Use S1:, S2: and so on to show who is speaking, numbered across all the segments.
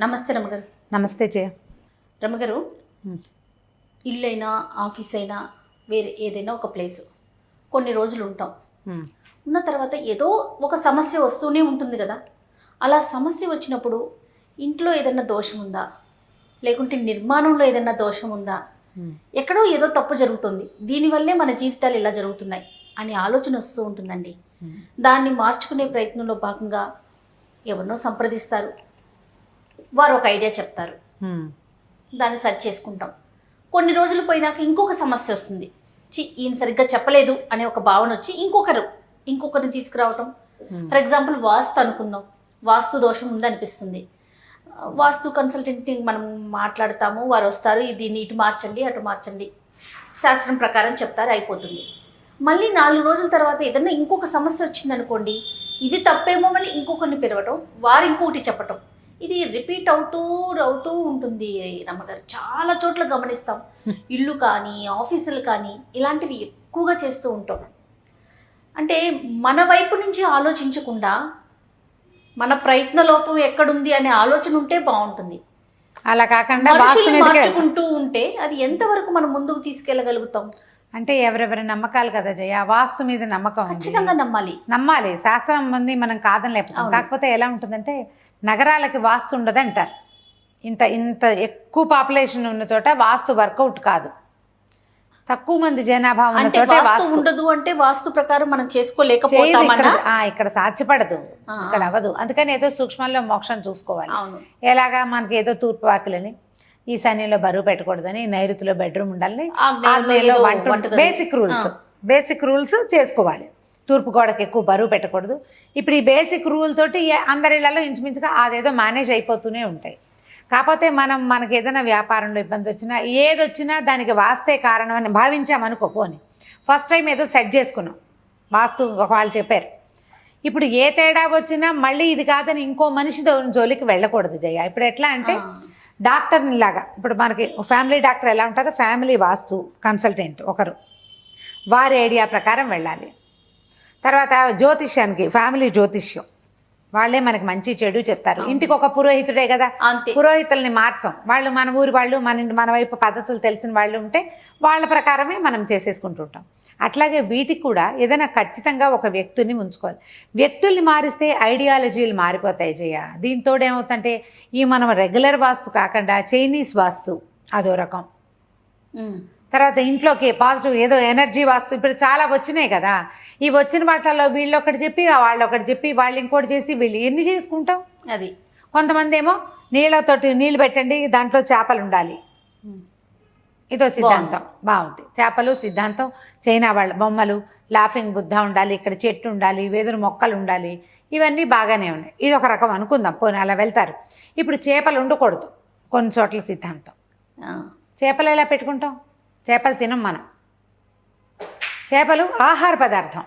S1: నమస్తే రమగారు.
S2: నమస్తే జయ.
S1: రమగారు, ఇల్లు అయినా ఆఫీస్ అయినా వేరే ఏదైనా ఒక ప్లేస్ కొన్ని రోజులు ఉంటాం. ఉన్న తర్వాత ఏదో ఒక సమస్య వస్తూనే ఉంటుంది కదా. అలా సమస్య వచ్చినప్పుడు ఇంట్లో ఏదైనా దోషం ఉందా, లేకుంటే నిర్మాణంలో ఏదైనా దోషం ఉందా, ఎక్కడో ఏదో తప్పు జరుగుతుంది, దీనివల్లే మన జీవితాలు ఇలా జరుగుతున్నాయి అనే ఆలోచన వస్తూ ఉంటుందండి. దాన్ని మార్చుకునే ప్రయత్నంలో భాగంగా ఎవరినో సంప్రదిస్తారు, వారు ఒక ఐడియా చెప్తారు, దాన్ని సరి చేసుకుంటాం. కొన్ని రోజులు పోయినాక ఇంకొక సమస్య వస్తుంది. ఈయన సరిగ్గా చెప్పలేదు అనే ఒక భావన వచ్చి ఇంకొకరిని తీసుకురావటం. ఫర్ ఎగ్జాంపుల్ వాస్తు అనుకుందాం, వాస్తు దోషం ఉందనిపిస్తుంది. వాస్తు కన్సల్టెంట్ని మనం మాట్లాడతాము, వారు వస్తారు, దీన్ని ఇటు మార్చండి అటు మార్చండి, శాస్త్రం ప్రకారం చెప్తారు, అయిపోతుంది. మళ్ళీ 4 రోజుల తర్వాత ఏదన్నా ఇంకొక సమస్య వచ్చిందనుకోండి, ఇది తప్పేమో అని ఇంకొకరిని పిలవటం, వారు ఇంకొకటి చెప్పటం, ఇది రిపీట్ అవుతూ ఉంటుంది రమ్మగారు. చాలా చోట్ల గమనిస్తాం, ఇల్లు కానీ ఆఫీసులు కానీ ఇలాంటివి ఎక్కువగా చేస్తూ ఉంటాం. అంటే మన వైపు నుంచి ఆలోచించకుండా మన ప్రయత్న లోపం ఎక్కడుంది అనే ఆలోచన ఉంటే బాగుంటుంది.
S2: అలా కాకుండా
S1: మనుషుల్ని మార్చుకుంటూ ఉంటే అది ఎంతవరకు మనం ముందుకు తీసుకెళ్ళగలుగుతాం?
S2: అంటే ఎవరెవరి నమ్మకాలు కదా జయ. వాస్తు మీద నమ్మకం
S1: ఖచ్చితంగా
S2: నమ్మాలి. శాస్త్రం మంది మనం కాదని లేకపోతే. కాకపోతే ఎలా ఉంటుందంటే నగరాలకి వాస్తు ఉండదు అంటారు. ఇంత ఎక్కువ పాపులేషన్ ఉన్న చోట వాస్తు వర్కౌట్ కాదు. తక్కువ మంది జనాభా ఉన్న చోట
S1: వాస్తు ఉండదు. అంటే వాస్తు ప్రకారం మనం చేసుకోలేకపోతామన్నా
S2: ఇక్కడ సాధ్యపడదు, ఇక్కడ అవ్వదు. అందుకని ఏదో సూక్ష్మంలో మోక్షం చూసుకోవాలి. ఎలాగా మనకి ఏదో తూర్పు వాకిలని, ఈ శనిలో బరువు పెట్టకూడదని, నైరుతిలో బెడ్రూమ్ ఉండాలని, బేసిక్ రూల్స్ చేసుకోవాలి. తూర్పు గోడకి ఎక్కువ బరువు పెట్టకూడదు. ఇప్పుడు ఈ బేసిక్ రూల్ తోటి అందరిళ్లలో ఇంచుమించుగా అదేదో మేనేజ్ అయిపోతూనే ఉంటాయి. కాకపోతే మనకి ఏదైనా వ్యాపారంలో ఇబ్బంది వచ్చినా, ఏదొచ్చినా దానికి వాస్తే కారణం అని భావించామనుకో. పోని ఫస్ట్ టైం ఏదో సెట్ చేసుకున్నాం, వాస్తు వాళ్ళు చెప్పారు. ఇప్పుడు ఏ తేడా వచ్చినా మళ్ళీ ఇది కాదని ఇంకో మనిషి జోలికి వెళ్ళకూడదు జయ. ఇప్పుడు ఎట్లా అంటే డాక్టర్ని లాగా, ఇప్పుడు మనకి ఫ్యామిలీ డాక్టర్ ఎలా ఉంటారో ఫ్యామిలీ వాస్తు కన్సల్టెంట్ ఒకరు, వారి ఐడియా ప్రకారం వెళ్ళాలి. తర్వాత జ్యోతిష్యానికి ఫ్యామిలీ జ్యోతిష్యం, వాళ్ళే మనకి మంచి చెడు చెప్తారు. ఇంటికి ఒక పురోహితుడే కదా, పురోహితుల్ని మార్చం. వాళ్ళు మన ఊరి వాళ్ళు, మన వైపు పద్ధతులు తెలిసిన వాళ్ళు ఉంటే వాళ్ళ ప్రకారమే మనం చేసేసుకుంటుంటాం. అట్లాగే వీటికి కూడా ఏదైనా ఖచ్చితంగా ఒక వ్యక్తిని ఉంచుకోవాలి. వ్యక్తుల్ని మారిస్తే ఐడియాలజీలు మారిపోతాయి జయ. దీంతో ఏమవుతుందంటే ఈ మనం రెగ్యులర్ వాస్తు కాకుండా చైనీస్ వాస్తు అదో రకం. తర్వాత ఇంట్లోకి పాజిటివ్ ఏదో ఎనర్జీ వాస్తు ఇప్పుడు చాలా వచ్చినాయి కదా. ఈ వచ్చిన వాటిల్లో వీళ్ళు ఒకటి చెప్పి వాళ్ళు ఒకటి చెప్పి వాళ్ళు ఇంకోటి చేసి వీళ్ళు ఎన్ని చేసుకుంటాం.
S1: అది
S2: కొంతమంది ఏమో నీళ్ళు పెట్టండి, దాంట్లో చేపలు ఉండాలి, ఇదో సిద్ధాంతం బాగుంది. చేపలు సిద్ధాంతం, చైనా వాళ్ళ బొమ్మలు, లాఫింగ్ బుద్ధ ఉండాలి, ఇక్కడ చెట్టు ఉండాలి, వెదురు మొక్కలు ఉండాలి, ఇవన్నీ బాగానే ఉన్నాయి. ఇది ఒక రకం అనుకుందాం, పోనీ అలా వెళ్తారు. ఇప్పుడు చేపలు ఉండకూడదు కొన్ని చోట్ల సిద్ధాంతం. చేపలు ఎలా పెట్టుకుంటాం? చేపలు తినం మనం. చేపలు ఆహార పదార్థం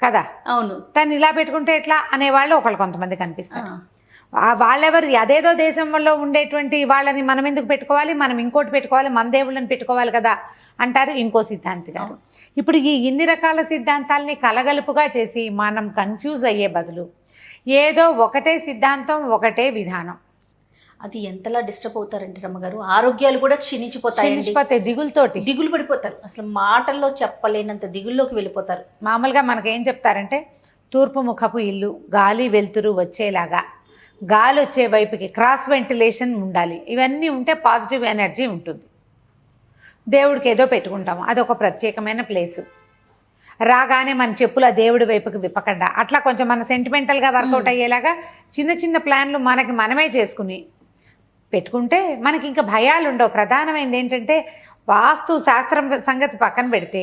S2: కదా.
S1: అవును.
S2: దాన్ని ఇలా పెట్టుకుంటే ఎట్లా అనేవాళ్ళు ఒకళ్ళు కొంతమంది కనిపిస్తారు. వాళ్ళెవరు అదేదో దేశంలో ఉండేటువంటి వాళ్ళని మనం ఎందుకు పెట్టుకోవాలి, మనం ఇంకోటి పెట్టుకోవాలి, మన దేవుళ్ళని పెట్టుకోవాలి కదా అంటారు ఇంకో సిద్ధాంతి గారు. ఇప్పుడు ఈ ఇన్ని రకాల సిద్ధాంతాలని కలగలుపుగా చేసి మనం కన్ఫ్యూజ్ అయ్యే బదులు ఏదో ఒకటే సిద్ధాంతం, ఒకటే విధానం,
S1: అది ఎంతలా డిస్టర్బ్ అవుతారంటే రమ్మగారు, ఆరోగ్యాలు కూడా క్షీణించిపోతాయి. దిగులు పడిపోతారు, అసలు మాటల్లో చెప్పలేనంత దిగుల్లోకి వెళ్ళిపోతారు.
S2: మామూలుగా మనకేం చెప్తారంటే తూర్పు ముఖపు ఇల్లు గాలి వెలుతురు వచ్చేలాగా, గాలి వచ్చే వైపుకి క్రాస్ వెంటిలేషన్ ఉండాలి. ఇవన్నీ ఉంటే పాజిటివ్ ఎనర్జీ ఉంటుంది. దేవుడికి ఏదో పెట్టుకుంటాము, అదొక ప్రత్యేకమైన ప్లేసు. రాగానే మన చెప్పులు ఆ దేవుడి వైపుకి విప్పకుండా అట్లా కొంచెం మన సెంటిమెంటల్గా వర్కౌట్ అయ్యేలాగా చిన్న చిన్న ప్లాన్లు మనమే చేసుకుని పెట్టుకుంటే మనకి ఇంకా భయాలు ఉండవు. ప్రధానమైనది ఏంటంటే వాస్తు శాస్త్రం సంగతి పక్కన పెడితే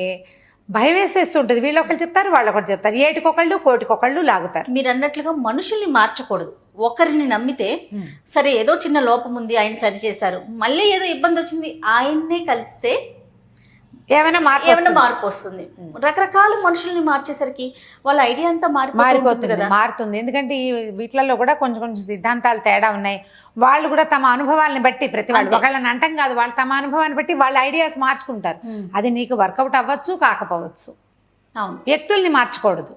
S2: భయం వేసేస్తుంటుంది. వీళ్ళు ఒకళ్ళు చెప్తారు, వాళ్ళు ఒకటి చెప్తారు, ఏటికొకళ్ళు కోటికొకళ్ళు లాగుతారు.
S1: మీరు అన్నట్లుగా మనుషుల్ని మార్చకూడదు. ఒకరిని నమ్మితే సరే ఏదో చిన్న లోపం ఉంది, ఆయన సరి చేశారు, మళ్ళీ ఏదో ఇబ్బంది వచ్చింది, ఆయన్నే కలిస్తే ఏమైనా మార్పు వస్తుంది. రకరకాల మనుషుల్ని మార్చేసరికి వాళ్ళ ఐడియా అంతా
S2: మారుతుంది. ఎందుకంటే ఈ వీటిలలో కూడా కొంచెం సిద్ధాంతాలు తేడా ఉన్నాయి. వాళ్ళు కూడా తమ అనుభవాలను బట్టి, ప్రతి వాళ్ళు ఒకళ్ళని అంటాం కాదు, వాళ్ళు తమ అనుభవాన్ని బట్టి వాళ్ళ ఐడియాస్ మార్చుకుంటారు. అది నీకు వర్కౌట్ అవ్వచ్చు, కాకపోవచ్చు. వ్యక్తుల్ని మార్చకూడదు.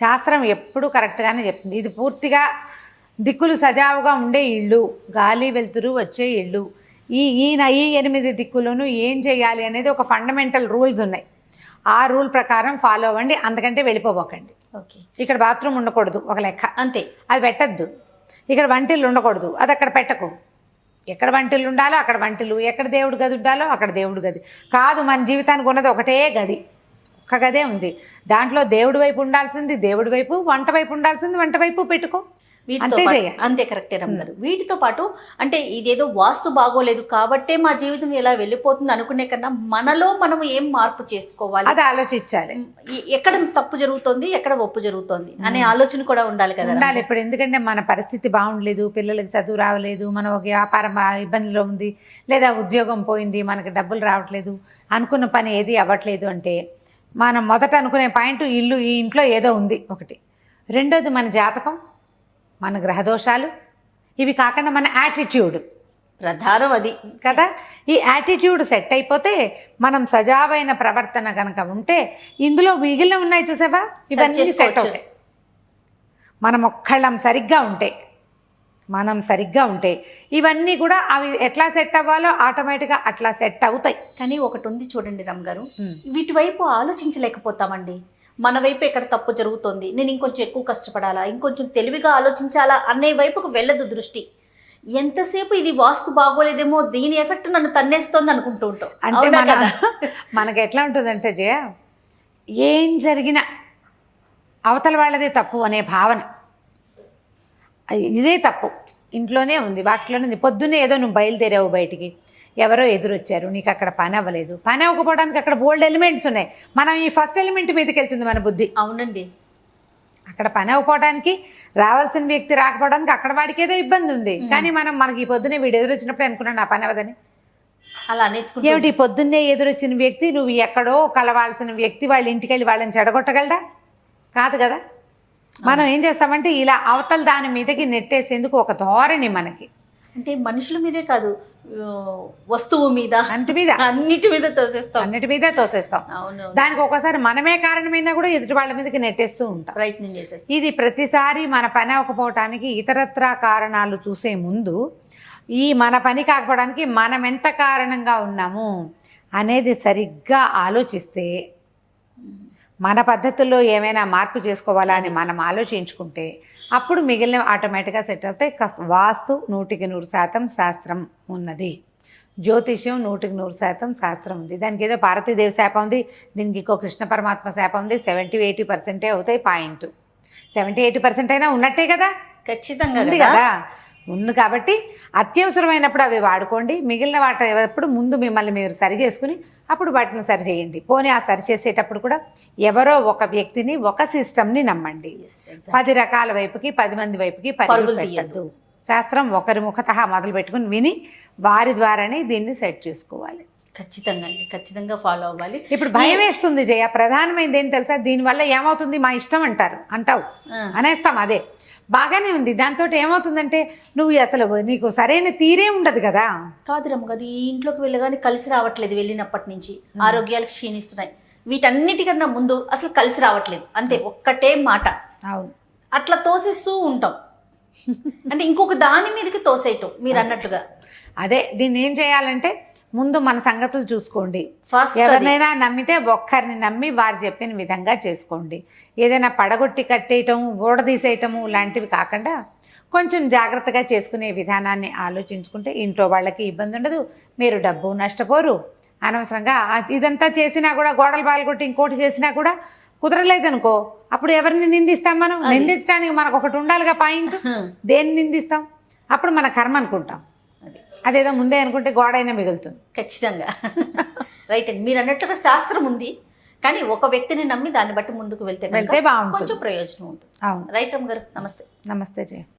S2: శాస్త్రం ఎప్పుడు కరెక్ట్గానే చెప్తుంది. ఇది పూర్తిగా దిక్కులు సజావుగా ఉండే ఇళ్ళు, గాలి వెలుతురు వచ్చే ఇళ్ళు, ఈ 8 దిక్కులను ఏం చేయాలి అనేది ఒక ఫండమెంటల్ రూల్స్ ఉన్నాయి. ఆ రూల్ ప్రకారం ఫాలో అవ్వండి, అందుకంటే వెళ్ళిపోబోకండి.
S1: ఓకే,
S2: ఇక్కడ బాత్రూమ్ ఉండకూడదు ఒక లెక్క,
S1: అంతే,
S2: అది పెట్టద్దు. ఇక్కడ వంటిల్లు ఉండకూడదు, అది అక్కడ పెట్టకు. ఎక్కడ వంటిల్లు ఉండాలో అక్కడ వంటిల్లు, ఎక్కడ దేవుడి గది ఉండాలో అక్కడ దేవుడి గది కాదు. మన జీవితానికి ఉన్నది ఒకటే గది, ఒక్క గదే ఉంది. దాంట్లో దేవుడి వైపు ఉండాల్సింది దేవుడి వైపు, వంట వైపు ఉండాల్సింది వంట వైపు పెట్టుకో.
S1: వీటితో పాటు అంతే, కరెక్టే రమ్మ గారు. వీటితో పాటు అంటే ఇదేదో వాస్తు బాగోలేదు కాబట్టే మా జీవితం ఎలా వెళ్ళిపోతుంది అనుకునే కన్నా మనలో మనం ఏం మార్పు చేసుకోవాలి,
S2: అది ఆలోచించాలి.
S1: ఎక్కడ తప్పు జరుగుతోంది, ఎక్కడ ఒప్పు జరుగుతోంది అనే ఆలోచన కూడా ఉండాలి కదా.
S2: ఉండాలి. ఇప్పుడు ఎందుకంటే మన పరిస్థితి బాగుండలేదు, పిల్లలకి చదువు రావలేదు, మన ఒక వ్యాపారం ఇబ్బందిలో ఉంది, లేదా ఉద్యోగం పోయింది, మనకి డబ్బులు రావట్లేదు, అనుకున్న పని ఏది అవ్వట్లేదు అంటే మనం మొదట అనుకునే పాయింట్ ఇల్లు, ఈ ఇంట్లో ఏదో ఉంది ఒకటి. రెండోది మన జాతకం, మన గ్రహదోషాలు, ఇవి కాకుండా మన యాటిట్యూడ్
S1: ప్రధానం అది
S2: కదా. ఈ యాటిట్యూడ్ సెట్ అయిపోతే మనం సజావైన ప్రవర్తన కనుక ఉంటే ఇందులో మిగిలిన ఉన్నాయి చూసావా, ఇవన్నీ సెట్ అవుతాయి. మనం ఒక్కళ్ళం సరిగ్గా ఉంటే ఇవన్నీ కూడా అవి ఎట్లా సెట్ అవ్వాలో ఆటోమేటిక్గా అట్లా సెట్ అవుతాయి.
S1: కానీ ఒకటి ఉంది చూడండి రమ్ గారు, వీటి వైపు ఆలోచించలేకపోతామండి. మన వైపు ఎక్కడ తప్పు జరుగుతోంది, నేను ఇంకొంచెం ఎక్కువ కష్టపడాలా, ఇంకొంచెం తెలివిగా ఆలోచించాలా అనే వైపుకు వెళ్ళదు దృష్టి. ఎంతసేపు ఇది వాస్తు బాగోలేదేమో, దీని ఎఫెక్ట్ నన్ను తన్నేస్తోంది అనుకుంటూ ఉంటాం.
S2: అంటే మనకి ఎట్లా ఉంటుందంటే జయ, ఏం జరిగినా అవతల వాళ్ళదే తప్పు అనే భావన, ఇదే తప్పు ఇంట్లోనే ఉంది, వాటిలోనే ఉంది. పొద్దున్నే ఏదో నువ్వు బయలుదేరావు బయటికి, ఎవరో ఎదురొచ్చారు, నీకు అక్కడ పని అవ్వలేదు. పని అవ్వకపోవడానికి అక్కడ బోల్డ్ ఎలిమెంట్స్ ఉన్నాయి. మనం ఈ ఫస్ట్ ఎలిమెంట్ మీదకి వెళ్తుంది మన బుద్ధి.
S1: అవునండి,
S2: అక్కడ పని అవ్వకపోవడానికి, రావాల్సిన వ్యక్తి రాకపోవడానికి అక్కడ వాడికి ఏదో ఇబ్బంది ఉంది. కానీ మనకి ఈ పొద్దున్నే వీడు ఎదురొచ్చినప్పుడు అనుకున్నాను నా పని అవ్వదని.
S1: అలా అనేసుకుంటే
S2: ఏమిటి, పొద్దున్నే ఎదురొచ్చిన వ్యక్తి నువ్వు ఎక్కడో కలవాల్సిన వ్యక్తి వాళ్ళ ఇంటికి వెళ్ళి వాళ్ళని చెడగొట్టగలడా? కాదు కదా. మనం ఏం చేస్తామంటే ఇలా అవతల దాని మీదకి నెట్టేసేందుకు ఒక ధోరణి మనకి.
S1: అంటే మనుషుల మీదే కాదు, వస్తువు మీద, అన్నిటి మీద తోసేస్తాం. అవును,
S2: దానికి ఒక్కోసారి మనమే కారణమైనా కూడా ఎదుటి వాళ్ళ మీదకి నెట్టేస్తూ ఉంటాం,
S1: ప్రయత్నం చేసేస్తాం.
S2: ఇది ప్రతిసారి మన పని అవ్వకపోవటానికి ఇతరత్రా కారణాలు చూసే ముందు ఈ మన పని కాకపోవడానికి మనం ఎంత కారణంగా ఉన్నాము అనేది సరిగ్గా ఆలోచిస్తే, మన పద్ధతుల్లో ఏమైనా మార్పు చేసుకోవాలా అని మనం ఆలోచించుకుంటే అప్పుడు మిగిలిన ఆటోమేటిక్గా సెట్ అవుతాయి. వాస్తు 100% శాస్త్రం ఉన్నది, జ్యోతిష్యం 100% శాస్త్రం ఉంది. దానికి ఏదో పార్వతీదేవి శాపం ఉంది, దీనికి ఇంకో కృష్ణ పరమాత్మ శాపం ఉంది. 70-80% అవుతాయి పాయింట్. 70-80% అయినా ఉన్నట్టే కదా,
S1: ఖచ్చితంగా
S2: ఉంది కదా. ఉంది కాబట్టి అత్యవసరమైనప్పుడు అవి వాడుకోండి. మిగిలిన వాటి ఎప్పుడు ముందు మిమ్మల్ని మీరు సరి చేసుకుని అప్పుడు వాటిని సరి చేయండి. పోనీ ఆ సరి చేసేటప్పుడు కూడా ఎవరో ఒక వ్యక్తిని, ఒక సిస్టమ్ని నమ్మండి. 10 రకాల వైపుకి, 10 మంది వైపుకి పరుగులు తీయద్దు. శాస్త్రం ఒకరి ముఖతః మొదలు పెట్టుకుని విని వారి ద్వారానే దీన్ని సెట్ చేసుకోవాలి.
S1: ఖచ్చితంగా అండి, ఖచ్చితంగా ఫాలో అవ్వాలి.
S2: ఇప్పుడు భయం వేస్తుంది జయ, ప్రధానమైనది ఏంటి తెలుసా, దీనివల్ల ఏమవుతుంది, మా ఇష్టం అంటావు అనేస్తాం. అదే బాగానే ఉంది, దాంతో ఏమవుతుందంటే నువ్వు అసలు నీకు సరైన తీరే ఉండదు కదా.
S1: కాదు రమ్మ గారు, ఈ ఇంట్లోకి వెళ్ళగానే కలిసి రావట్లేదు, వెళ్ళినప్పటి నుంచి ఆరోగ్యాలు క్షీణిస్తున్నాయి. వీటన్నిటికన్నా ముందు అసలు కలిసి రావట్లేదు, అంతే, ఒక్కటే మాట.
S2: అవును,
S1: అట్లా తోసేస్తూ ఉంటాం. అంటే ఇంకొక దాని మీదకి తోసేయటం మీరు అన్నట్లుగా.
S2: అదే, దీన్ని ఏం చేయాలంటే ముందు మన సంగతులు చూసుకోండి.
S1: ఫస్ట్
S2: ఎవరినైనా నమ్మితే ఒక్కరిని నమ్మి వారు చెప్పిన విధంగా చేసుకోండి. ఏదైనా పడగొట్టి కట్టేయటం, ఊడదీసేయటము లాంటివి కాకుండా కొంచెం జాగ్రత్తగా చేసుకునే విధానాన్ని ఆలోచించుకుంటే ఇంట్లో వాళ్ళకి ఇబ్బంది ఉండదు, మీరు డబ్బు నష్టపోరు. అనవసరంగా ఇదంతా చేసినా కూడా, గోడలు పాల్గొట్టి ఇంకోటి చేసినా కూడా కుదరలేదనుకో, అప్పుడు ఎవరిని నిందిస్తాం మనం? నిందించడానికి మనకు ఒకటి ఉండాలిగా పాయింట్, దేన్ని నిందిస్తాం? అప్పుడు మన కర్మ అనుకుంటాం. అదేదో ముందే అనుకుంటే గోడ అయినా మిగులుతుంది.
S1: ఖచ్చితంగా రైట్ అండి, మీరు అన్నట్లుగా శాస్త్రం ఉంది, కానీ ఒక వ్యక్తిని నమ్మి దాన్ని బట్టి ముందుకు వెళ్తే
S2: బాగుంటుంది,
S1: కొంచెం ప్రయోజనం ఉంటుంది.
S2: అవును,
S1: రైట్ రమ్మ గారు, నమస్తే.
S2: నమస్తే జయ.